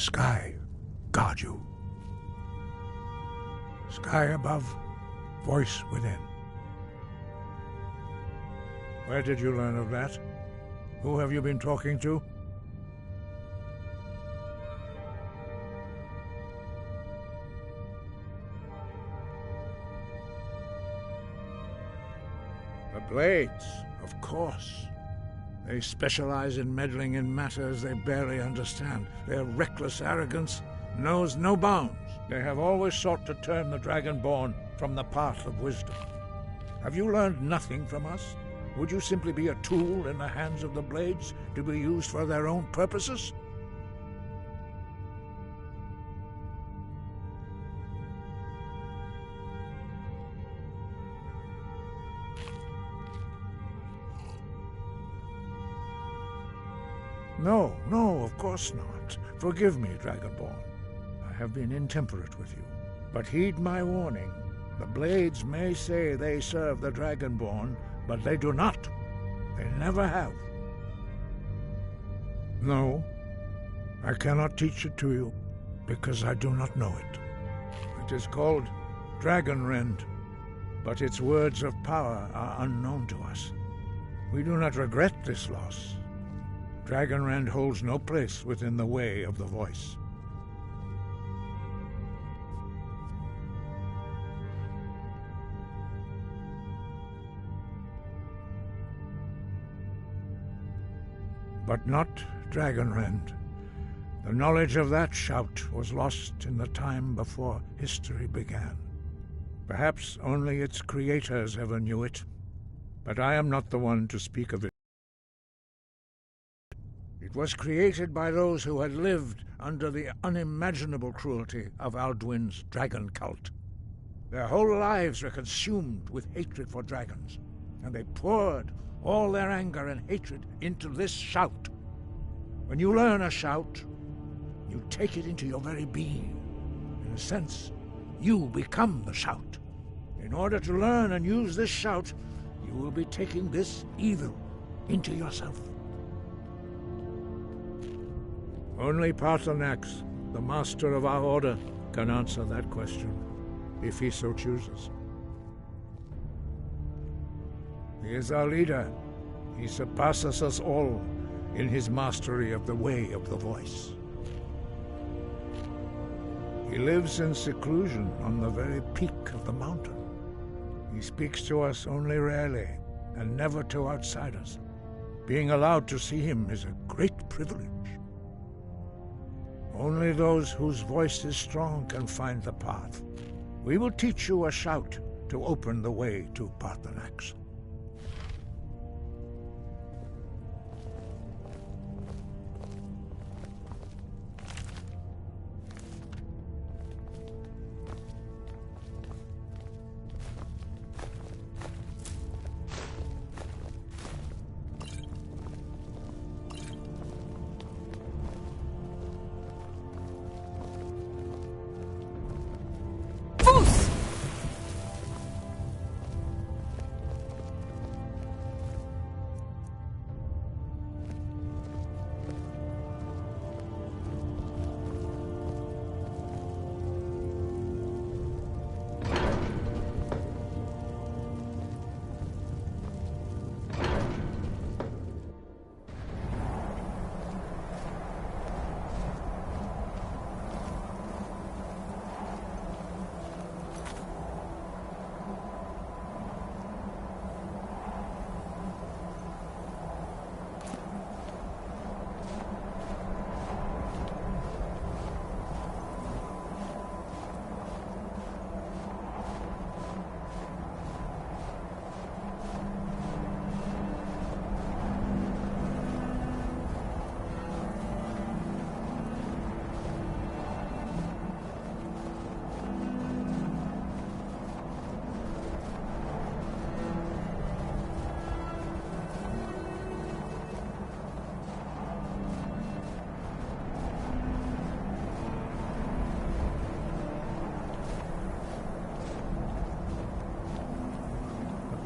Sky guard you. Sky above, voice within. Where did you learn of that? Who have you been talking to? The Blades, of course. They specialize in meddling in matters they barely understand. Their reckless arrogance knows no bounds. They have always sought to turn the Dragonborn from the path of wisdom. Have you learned nothing from us? Would you simply be a tool in the hands of the Blades to be used for their own purposes? No, of course not. Forgive me, Dragonborn. I have been intemperate with you. But heed my warning. The Blades may say they serve the Dragonborn, but they do not. They never have. No, I cannot teach it to you, because I do not know it. It is called Dragonrend, but its words of power are unknown to us. We do not regret this loss. Dragonrend holds no place within the way of the voice. But not Dragonrend. The knowledge of that shout was lost in the time before history began. Perhaps only its creators ever knew it, but I am not the one to speak of it. It was created by those who had lived under the unimaginable cruelty of Alduin's dragon cult. Their whole lives were consumed with hatred for dragons, and they poured all their anger and hatred into this shout. When you learn a shout, you take it into your very being. In a sense, you become the shout. In order to learn and use this shout, you will be taking this evil into yourself. Only Paarthurnax, the master of our order, can answer that question, if he so chooses. He is our leader. He surpasses us all in his mastery of the way of the voice. He lives in seclusion on the very peak of the mountain. He speaks to us only rarely, and never to outsiders. Being allowed to see him is a great privilege. Only those whose voice is strong can find the path. We will teach you a shout to open the way to Paarthurnax.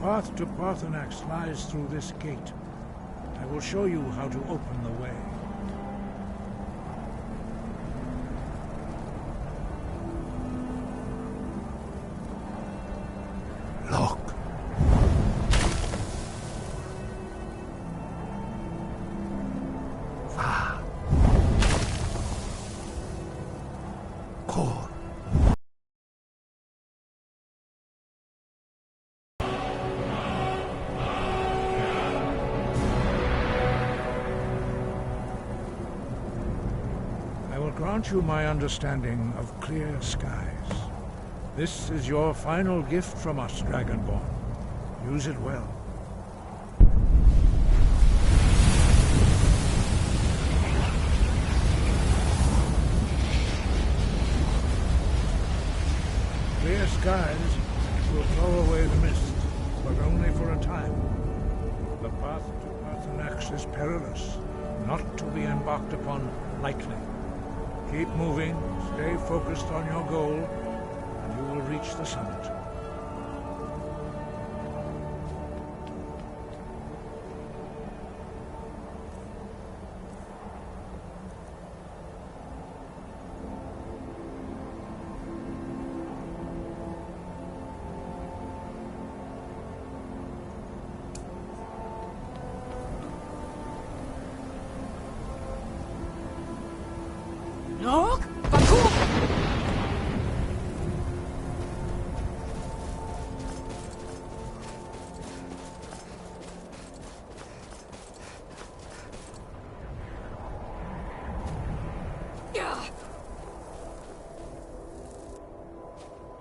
The path to Paarthurnax lies through this gate. I will show you how to open the way. grant you my understanding of clear skies. This is your final gift from us, Dragonborn. Use it well. Clear skies will blow away the mist, but only for a time. The path to Paarthurnax is perilous, not to be embarked upon lightly. Keep moving, stay focused on your goal, and you will reach the summit. Nog? Bakum!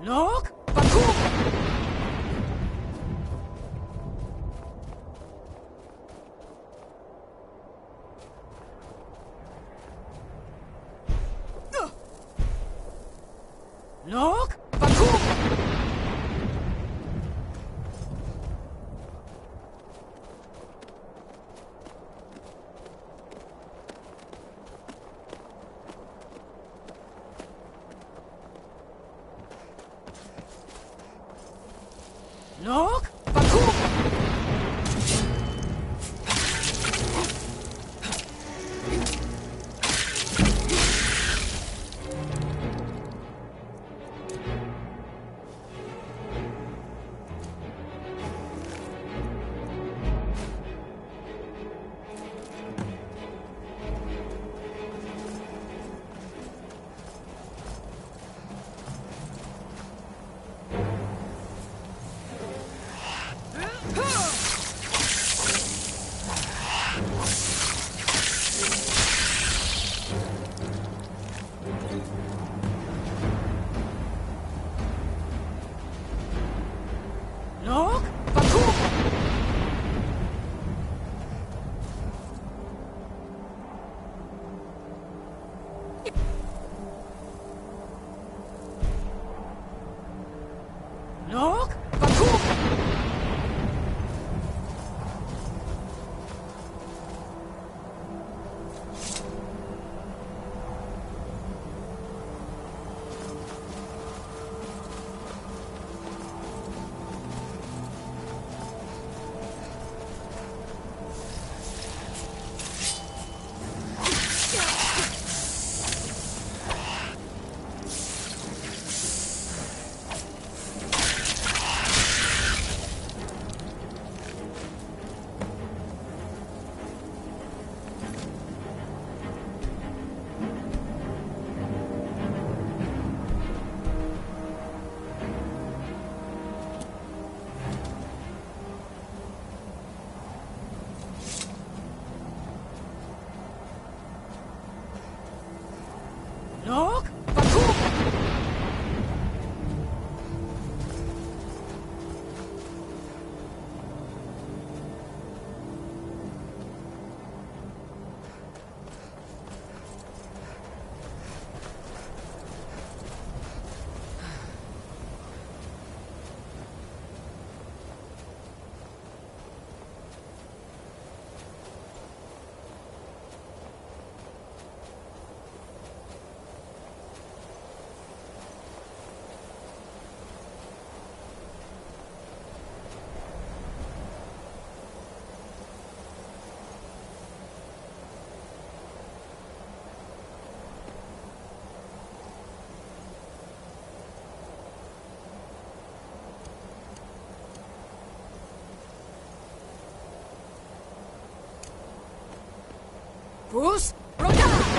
Nog? Bakum! Nog? Bakum! Nog? Bakum! Nog? Bakum! Nog? Bakum! Nog? Bakum! Bruce? Roda!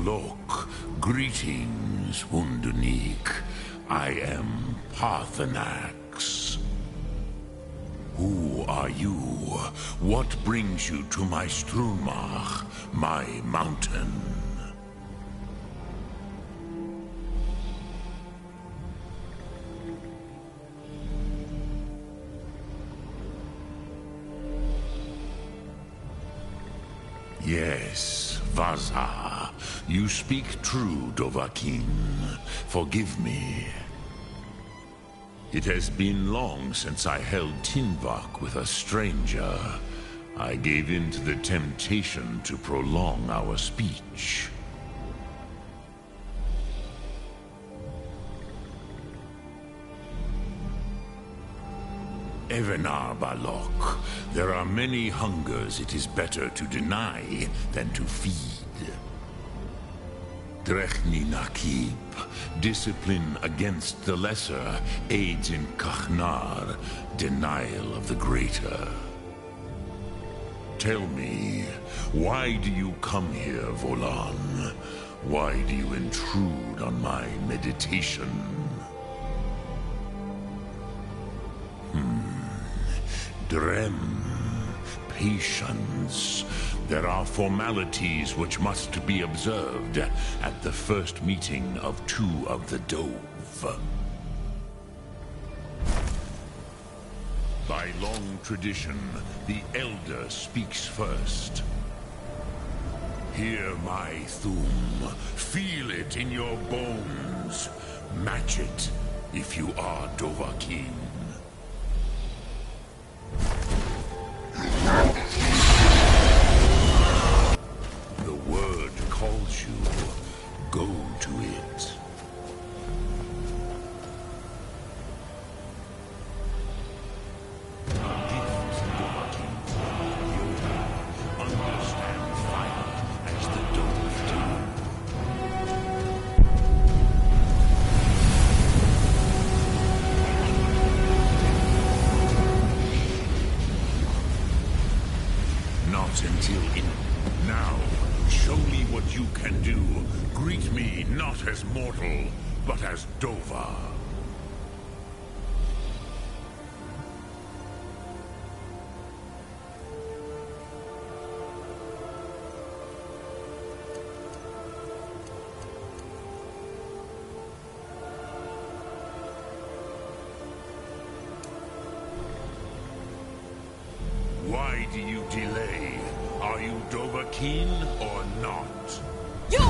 Balok. Greetings, Wunderneek. I am Parthenax. Who are you? What brings you to my Strumach, my mountain? Yes, Vaza. You speak true, Dovahkiin. Forgive me. It has been long since I held Tinvak with a stranger. I gave in to the temptation to prolong our speech. Evenar Balok, there are many hungers it is better to deny than to feed. Drechni Nakib, discipline against the lesser aids in Kachnar, denial of the greater. Tell me, why do you come here, Volan? Why do you intrude on my meditation? Drem, patience. There are formalities which must be observed at the first meeting of two of the Dove. By long tradition, the Elder speaks first. Hear my Thum. Feel it in your bones. Match it if you are Dovahkiin. The word calls you. Go to it. A gift, Dovahkiin. You understand fire as the Dove do. Not until now, show me what you can do. Greet me not as mortal, but as Dova. Why do you delay? Are you Dovahkiin or not? You!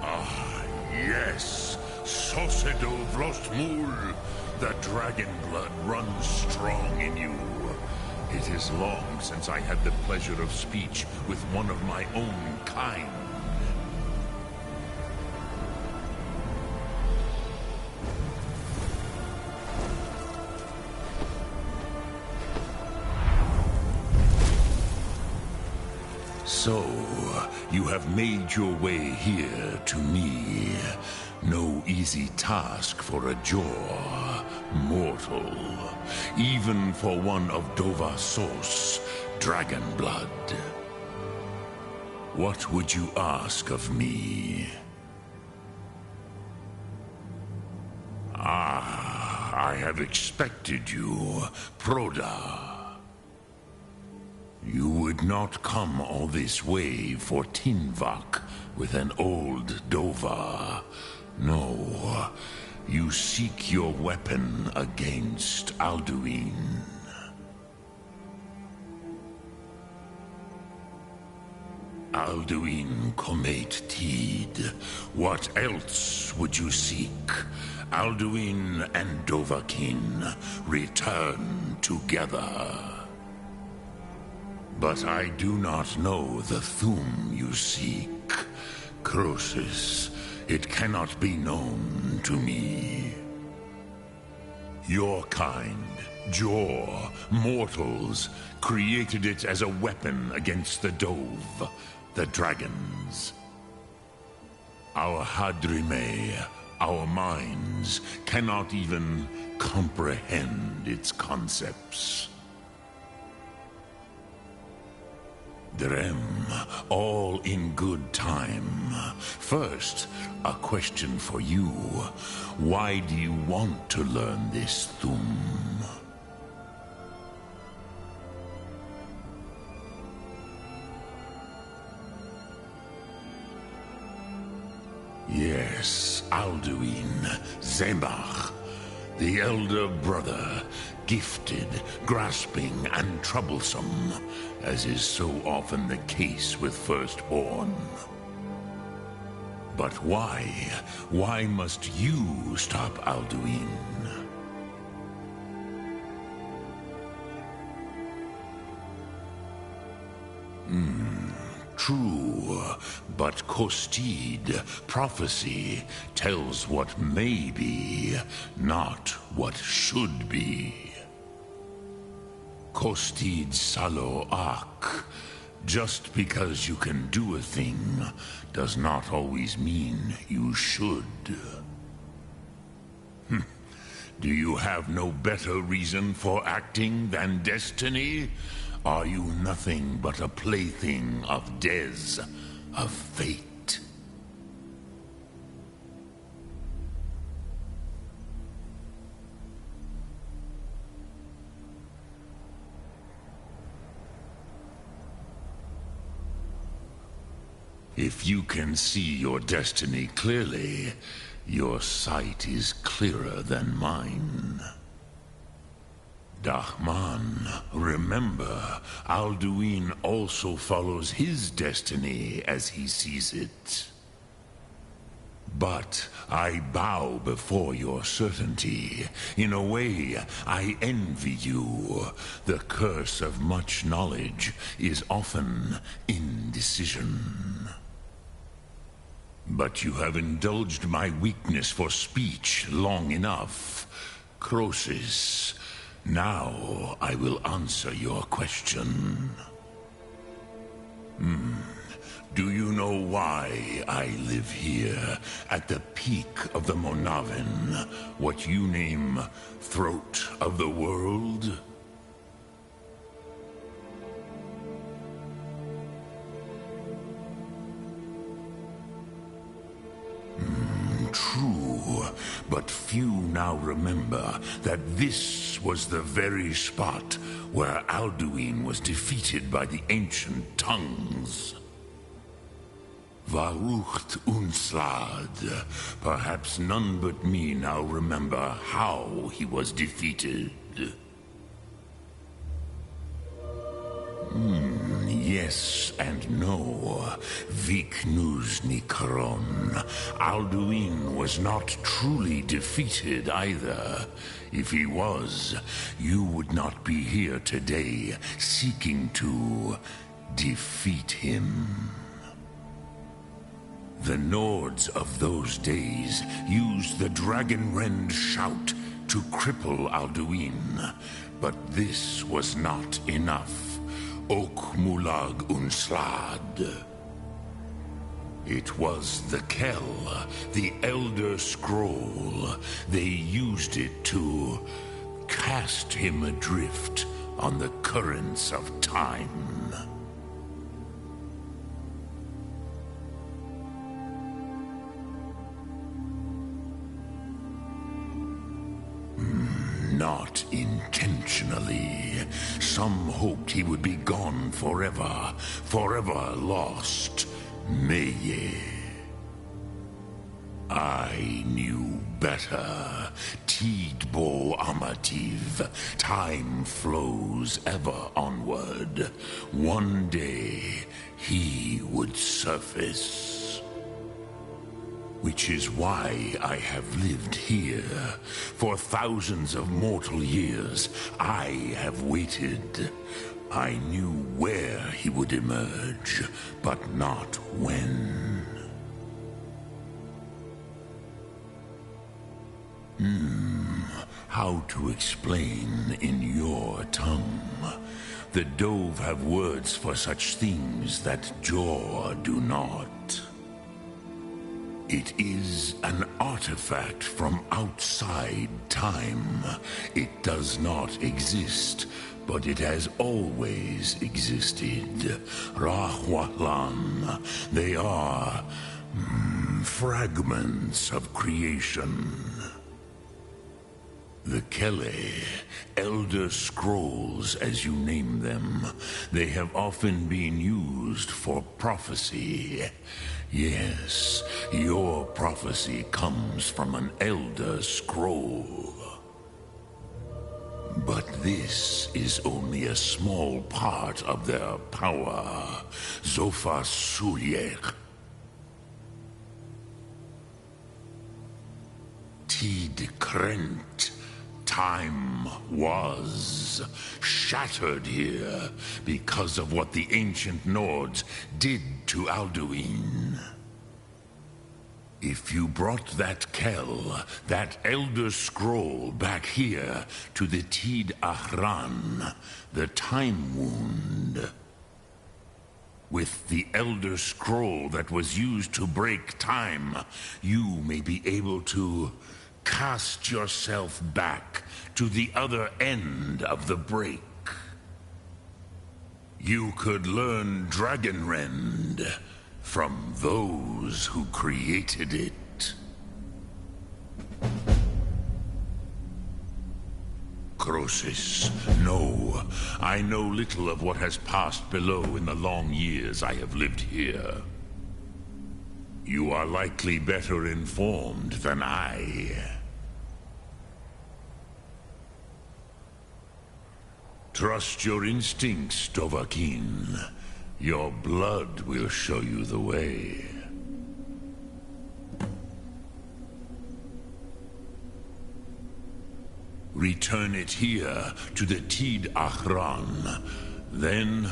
Ah, yes. Sosedo Vrostmul. The dragon blood runs strong in you. It is long since I had the pleasure of speech with one of my own kind. So, you have made your way here to me. No easy task for a Jor, mortal. Even for one of Dovahsos, dragon blood. What would you ask of me? Ah, I have expected you, Proda. You would not come all this way for Tinvak with an old Dova. No, you seek your weapon against Alduin. Alduin Comate Tid. What else would you seek? Alduin and Dovahkiin return together. But I do not know the Thum you seek. Croesus, it cannot be known to me. Your kind, Jor, mortals, created it as a weapon against the Dove, the dragons. Our Hadrime, our minds, cannot even comprehend its concepts. Drem, all in good time. First, a question for you. Why do you want to learn this Thum? Yes, Alduin, Zemach, the elder brother, gifted, grasping, and troublesome, as is so often the case with firstborn. But why? Why must you stop Alduin? True, but Kostid, prophecy, tells what may be, not what should be. Kostid Salo Ak. Just because you can do a thing does not always mean you should. Do you have no better reason for acting than destiny? Are you nothing but a plaything of Des, of fate? If you can see your destiny clearly, your sight is clearer than mine. Dahman, remember, Alduin also follows his destiny as he sees it. But I bow before your certainty. In a way, I envy you. The curse of much knowledge is often indecision. But you have indulged my weakness for speech long enough. Croesus, now I will answer your question. Do you know why I live here, at the peak of the Monavin, what you name throat of the world? True, but few now remember that this was the very spot where Alduin was defeated by the ancient tongues. Varucht Unslad. Perhaps none but me now remember how he was defeated. Yes and no. Viknuz Nikron. Alduin was not truly defeated either. If he was, you would not be here today seeking to defeat him. The Nords of those days used the Dragonrend shout to cripple Alduin, but this was not enough. Ok Mulag Unslad. It was the Kell, the Elder Scroll. They used it to cast him adrift on the currents of time. Not intentionally. Some hoped he would be gone forever, forever lost. Meye. I knew better. Tidbo Amativ. Time flows ever onward. One day, he would surface. Which is why I have lived here. For thousands of mortal years, I have waited. I knew where he would emerge, but not when. How to explain in your tongue? The Dove have words for such things that Jor do not. It is an artifact from outside time. It does not exist, but it has always existed. Rahwalan. They are fragments of creation. The Kele, Elder Scrolls as you name them, they have often been used for prophecy. Yes, your prophecy comes from an Elder Scroll. But this is only a small part of their power. Zofa Sulyek. Tid Krent. Time was shattered here because of what the ancient Nords did to Alduin. If you brought that Kell, that Elder Scroll back here to the Tid Ahran, the Time Wound, with the Elder Scroll that was used to break time, you may be able to cast yourself back to the other end of the break. You could learn Dragonrend from those who created it. Croesus, no. I know little of what has passed below in the long years I have lived here. You are likely better informed than I. Trust your instincts, Dovahkiin. Your blood will show you the way. Return it here to the Tid Ahran. Then,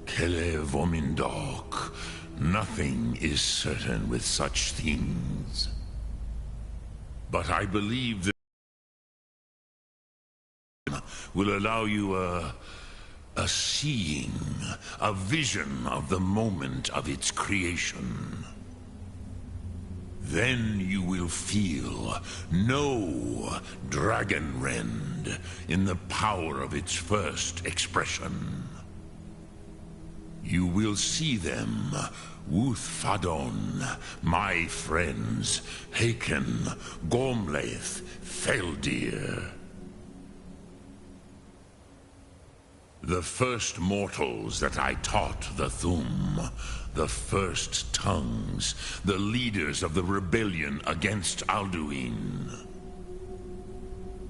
Kele Vomindok. Nothing is certain with such things. But I believe that will allow you a seeing, a vision of the moment of its creation. Then you will feel, know Dragonrend in the power of its first expression. You will see them, Wuthfadon, my friends, Haken, Gormlaith, Feldir. The first mortals that I taught the Thum, the first tongues, the leaders of the rebellion against Alduin.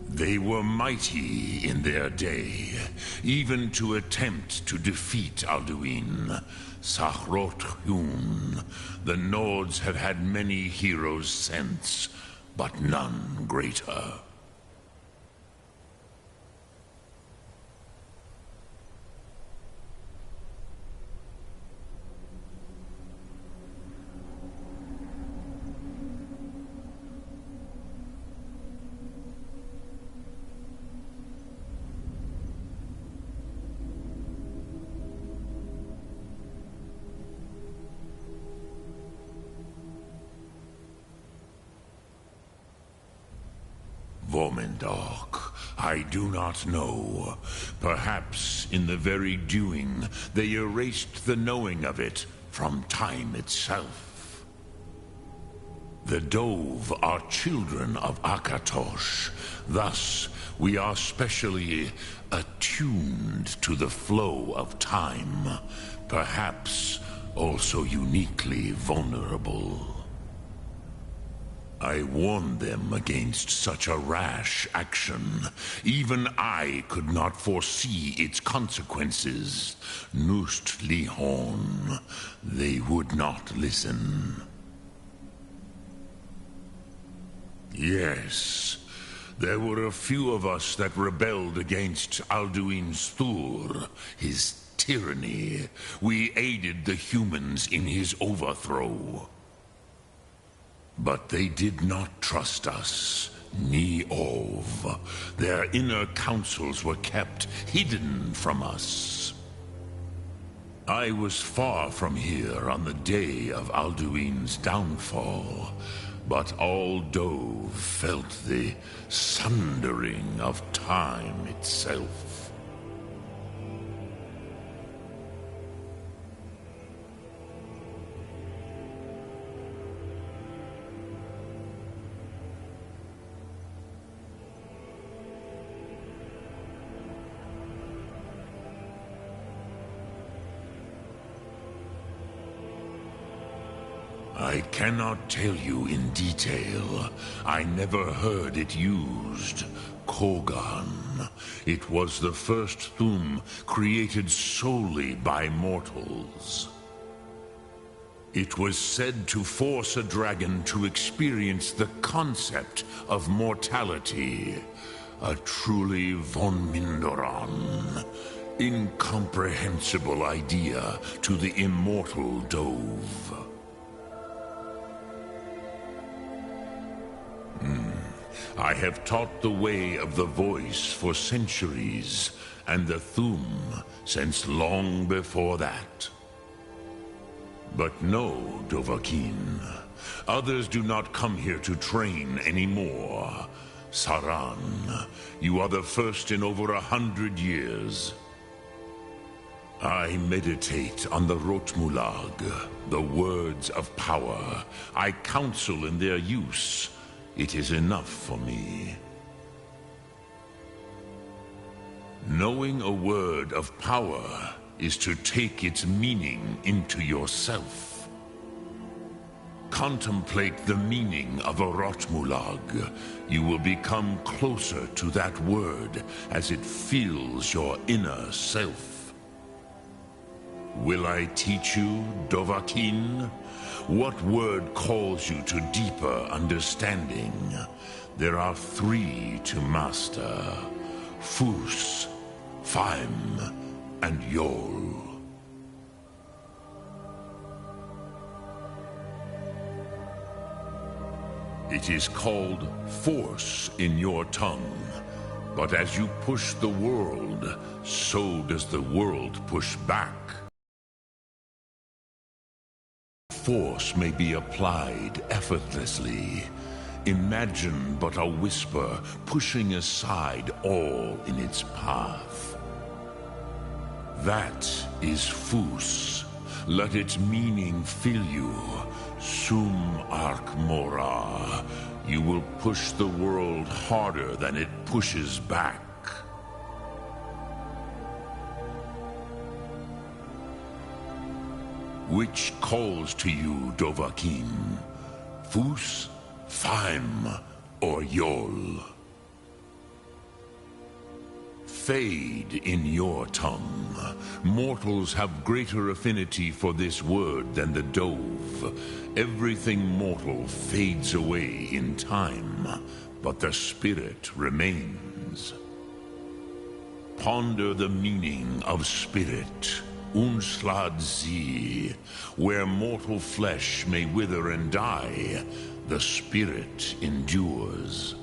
They were mighty in their day, even to attempt to defeat Alduin. Sahrot Hyun, the Nords have had many heroes since, but none greater. Vomindok, I do not know. Perhaps in the very doing, they erased the knowing of it from time itself. The Dove are children of Akatosh. Thus, we are specially attuned to the flow of time. Perhaps also uniquely vulnerable. I warned them against such a rash action. Even I could not foresee its consequences. Nust Lihon, they would not listen. Yes, there were a few of us that rebelled against Alduin Stur, his tyranny. We aided the humans in his overthrow. But they did not trust us, ni Ov. Their inner counsels were kept hidden from us. I was far from here on the day of Alduin's downfall, but all Dove felt the sundering of time itself. I cannot tell you in detail. I never heard it used. Kogan. It was the first Thum created solely by mortals. It was said to force a dragon to experience the concept of mortality. A truly von Mindoran. Incomprehensible idea to the immortal Dove. I have taught the way of the voice for centuries, and the Thum since long before that. But no, Dovahkiin. Others do not come here to train anymore. Saran, you are the first in over 100 years. I meditate on the Rotmulag, the words of power. I counsel in their use. It is enough for me. Knowing a word of power is to take its meaning into yourself. Contemplate the meaning of a Rotmulag. You will become closer to that word as it fills your inner self. Will I teach you, Dovahkiin? What word calls you to deeper understanding? There are 3 to master. Fus, Faim, and Yol. It is called force in your tongue. But as you push the world, so does the world push back. Force may be applied effortlessly. Imagine but a whisper pushing aside all in its path. That is Fus. Let its meaning fill you. Sum Ark Mora. You will push the world harder than it pushes back. Which calls to you, Dovahkiin? Fus, Faim, or Yol? Fade in your tongue. Mortals have greater affinity for this word than the Dove. Everything mortal fades away in time, but the spirit remains. Ponder the meaning of spirit. Unslad Zi, where mortal flesh may wither and die, the spirit endures.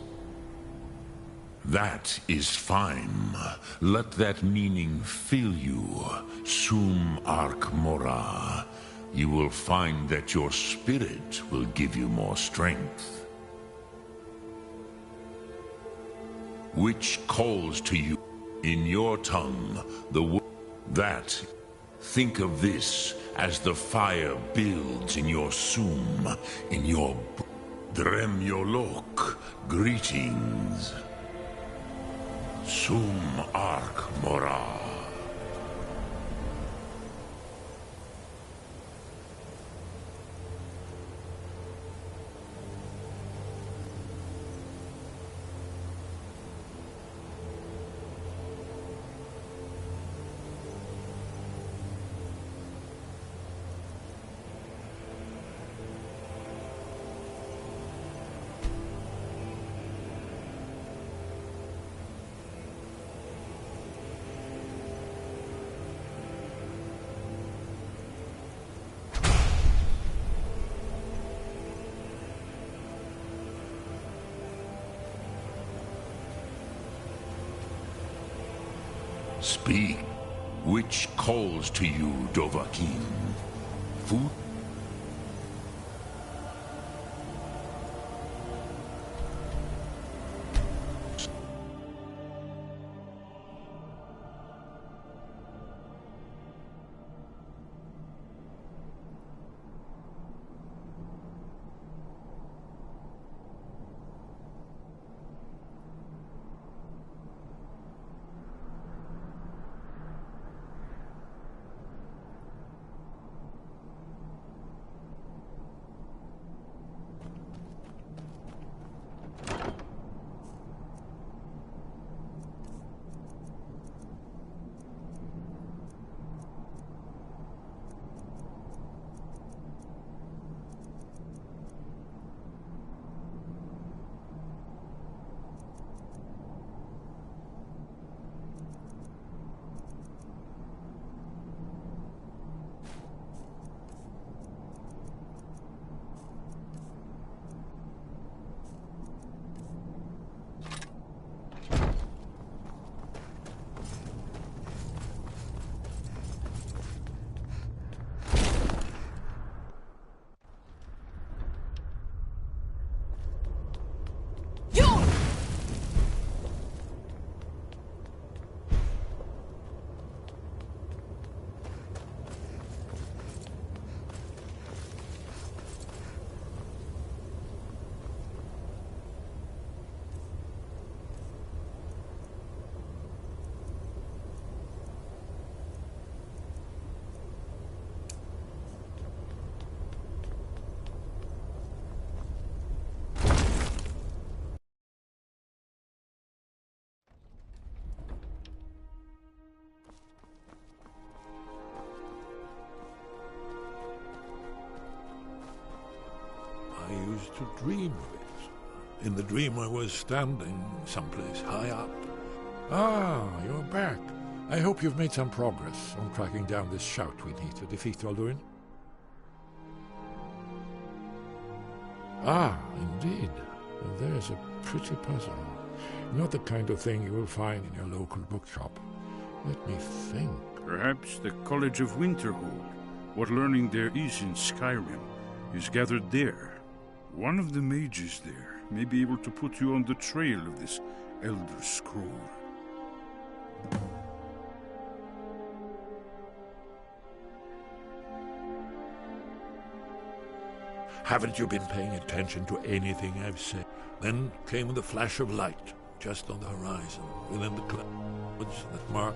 That is fine. Let that meaning fill you, Sum Ark Mora. You will find that your spirit will give you more strength. Which calls to you in your tongue the word that. Think of this as the fire builds in your Sum, in your Dremyolok. Greetings. Sum Ark Mora. Speak. Which calls to you, Dovahkiin? Food? to dream of it. In the dream I was standing someplace high up. Ah, you're back. I hope you've made some progress on tracking down this shout we need to defeat Alduin. Ah, indeed. There's a pretty puzzle. Not the kind of thing you will find in your local bookshop. Let me think. Perhaps the College of Winterhold. What learning there is in Skyrim is gathered there. One of the mages there may be able to put you on the trail of this Elder Scroll. Haven't you been paying attention to anything I've said? Then came the flash of light, just on the horizon, within the clouds that mark.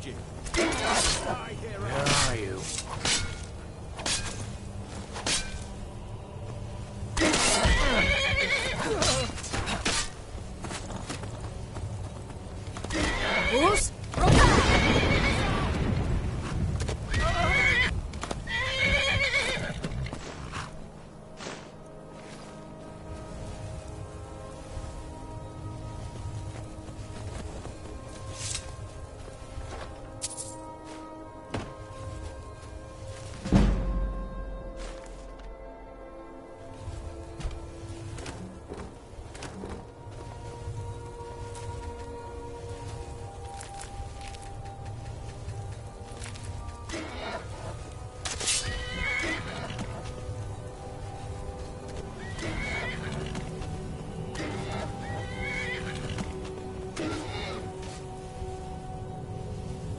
magic. Where are you? Boost! Rocket!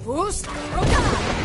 Boost! Rocket!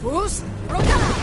Boost! Rocket!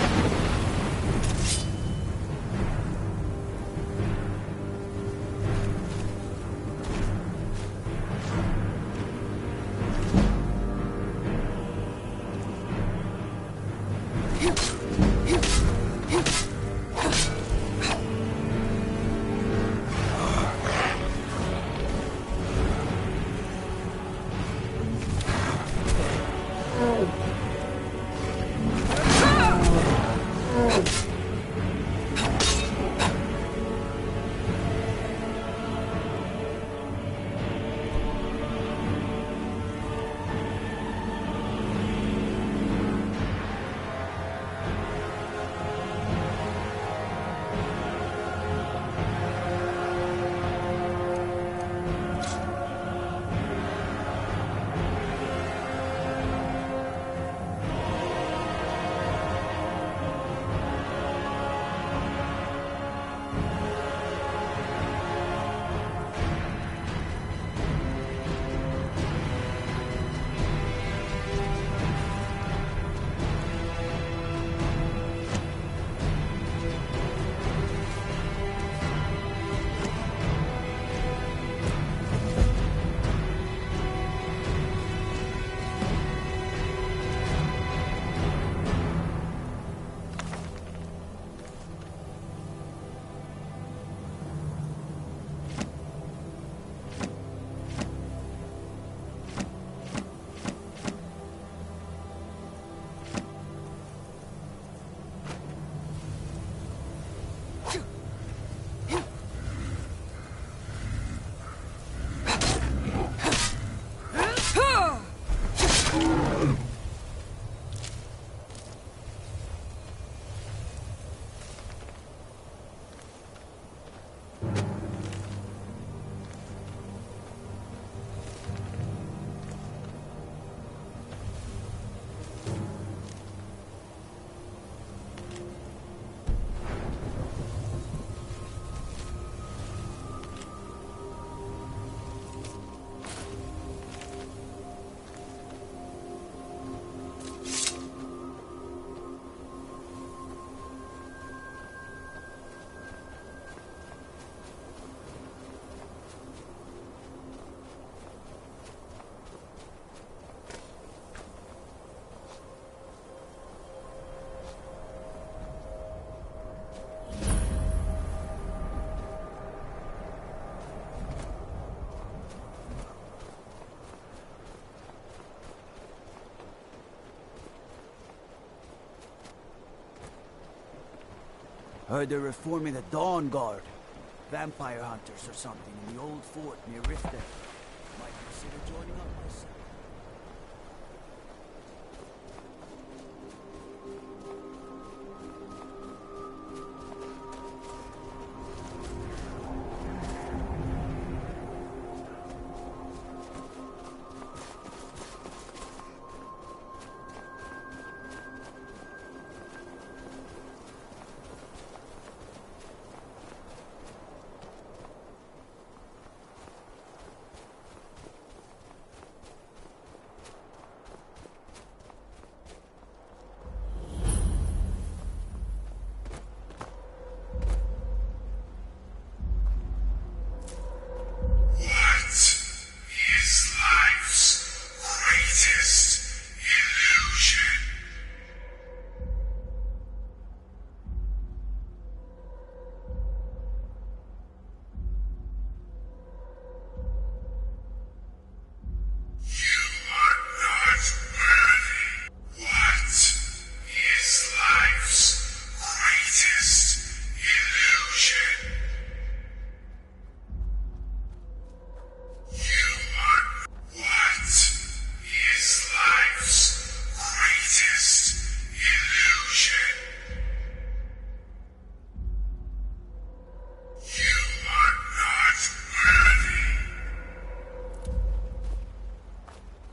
Heard they're reforming the Dawn Guard. Vampire hunters or something in the old fort near Riften. Might consider joining up myself.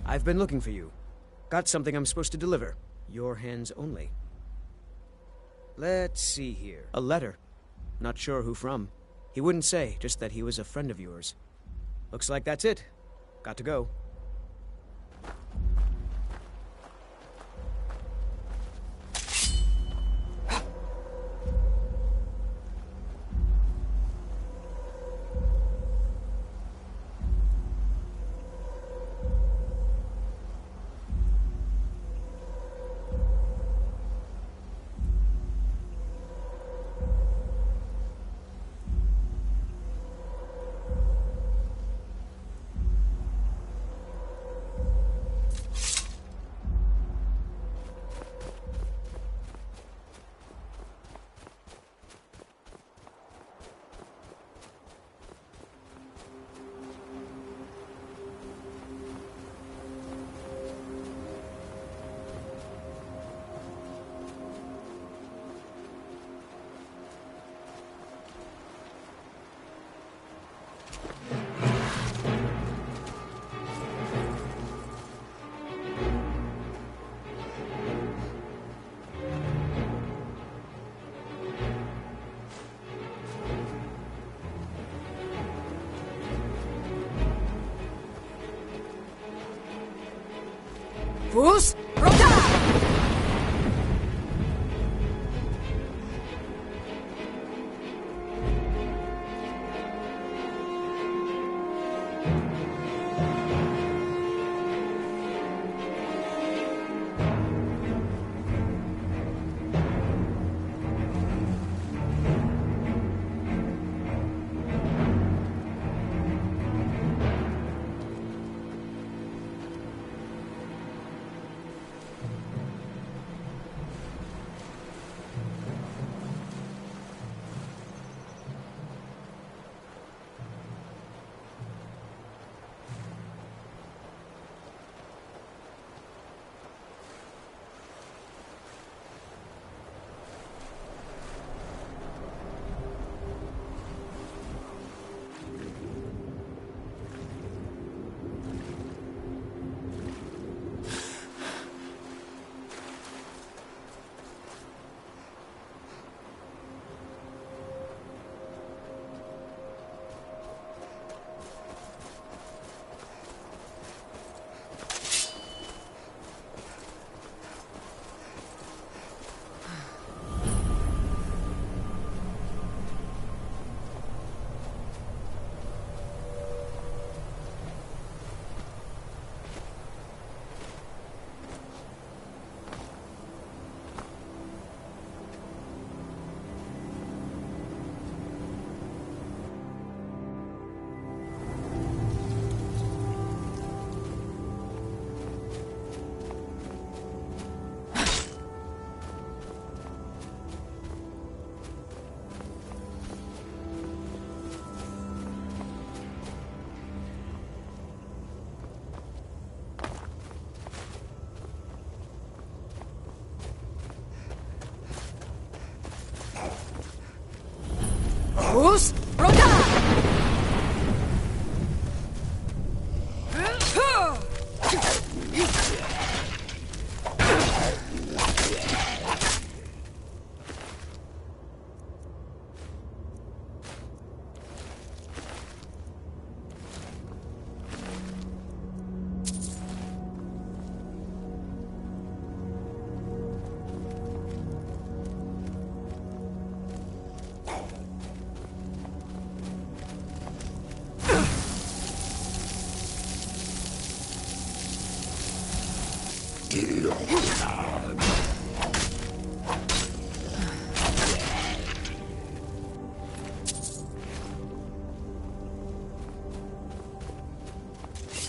I've been looking for you. Got something I'm supposed to deliver. Your hands only. Let's see here. A letter. Not sure who from. He wouldn't say, just that he was a friend of yours. Looks like that's it. Got to go. Fus, Roka!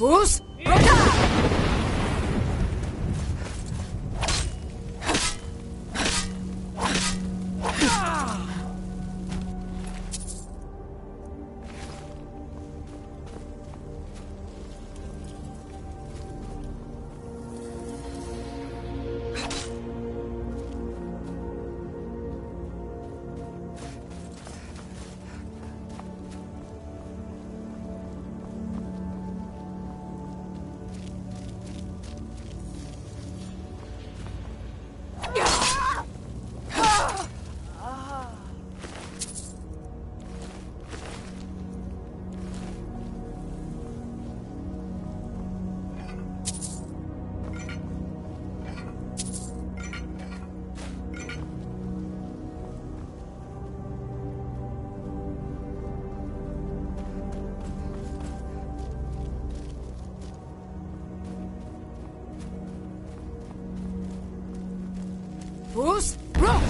Fus, Rota! Fus, Ro!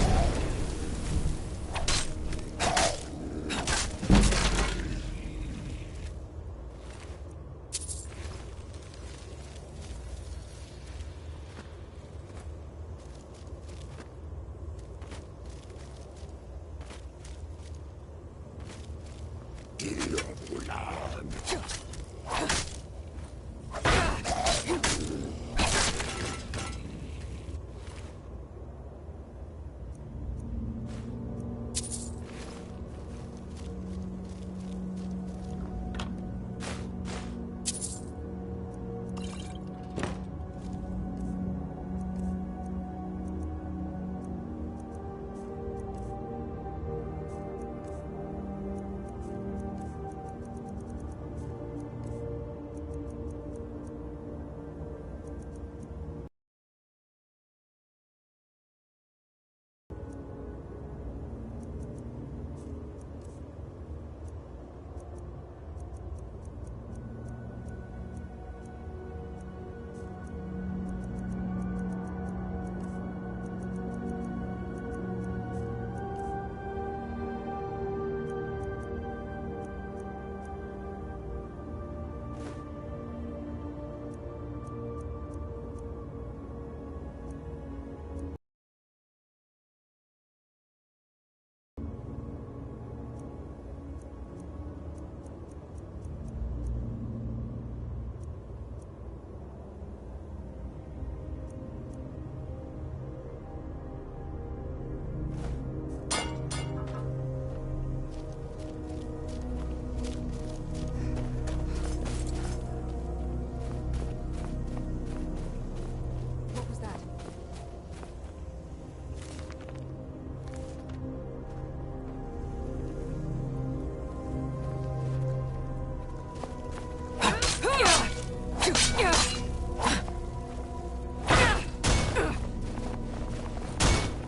What was that?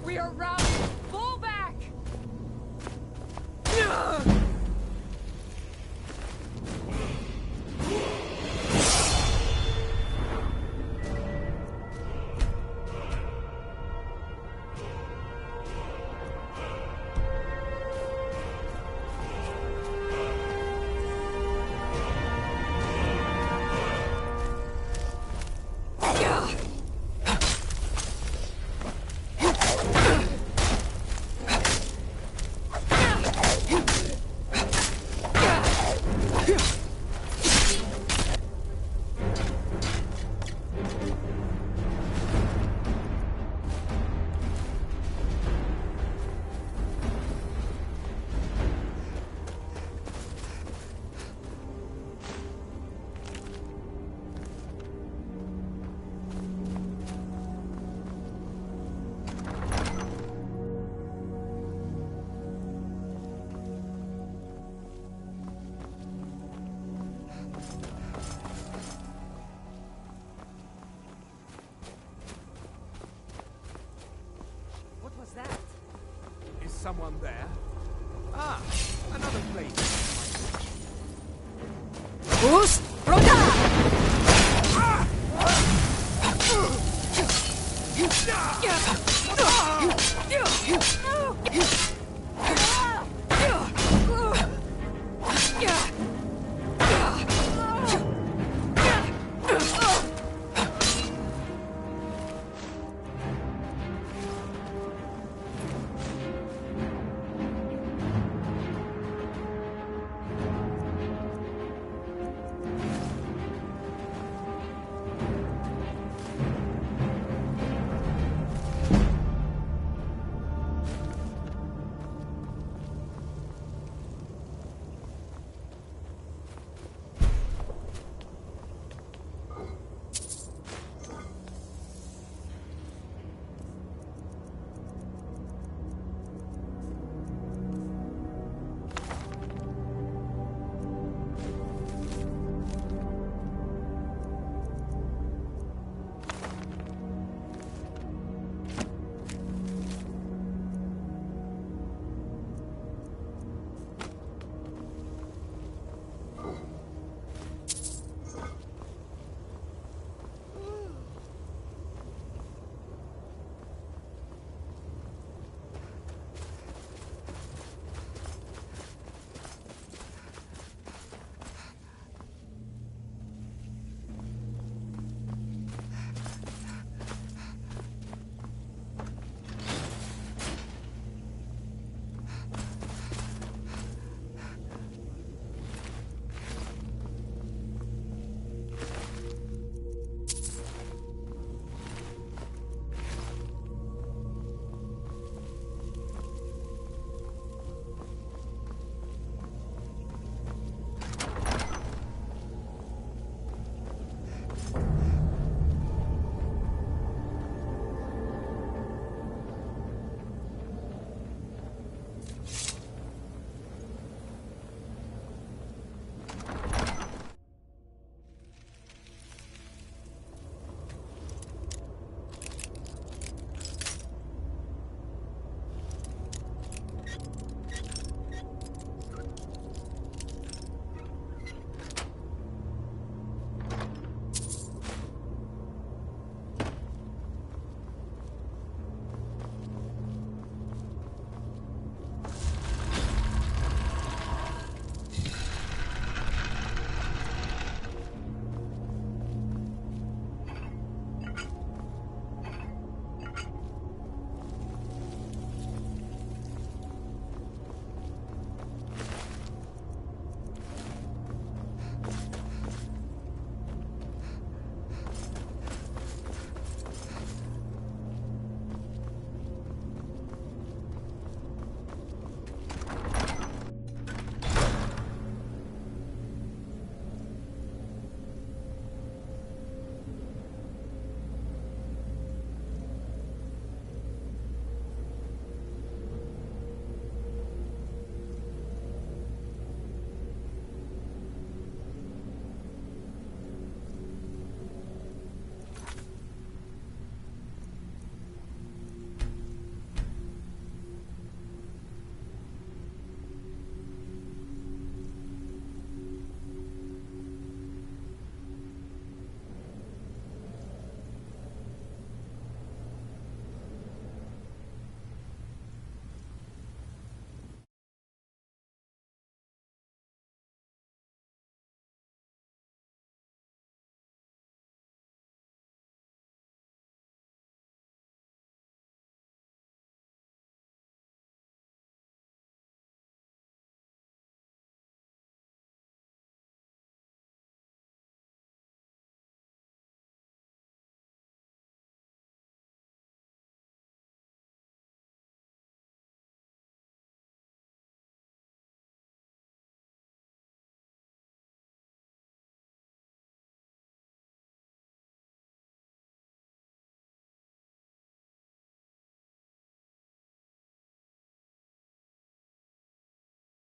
We are routed! Fall back! What was that? Is someone there? Ah, another place. Fus,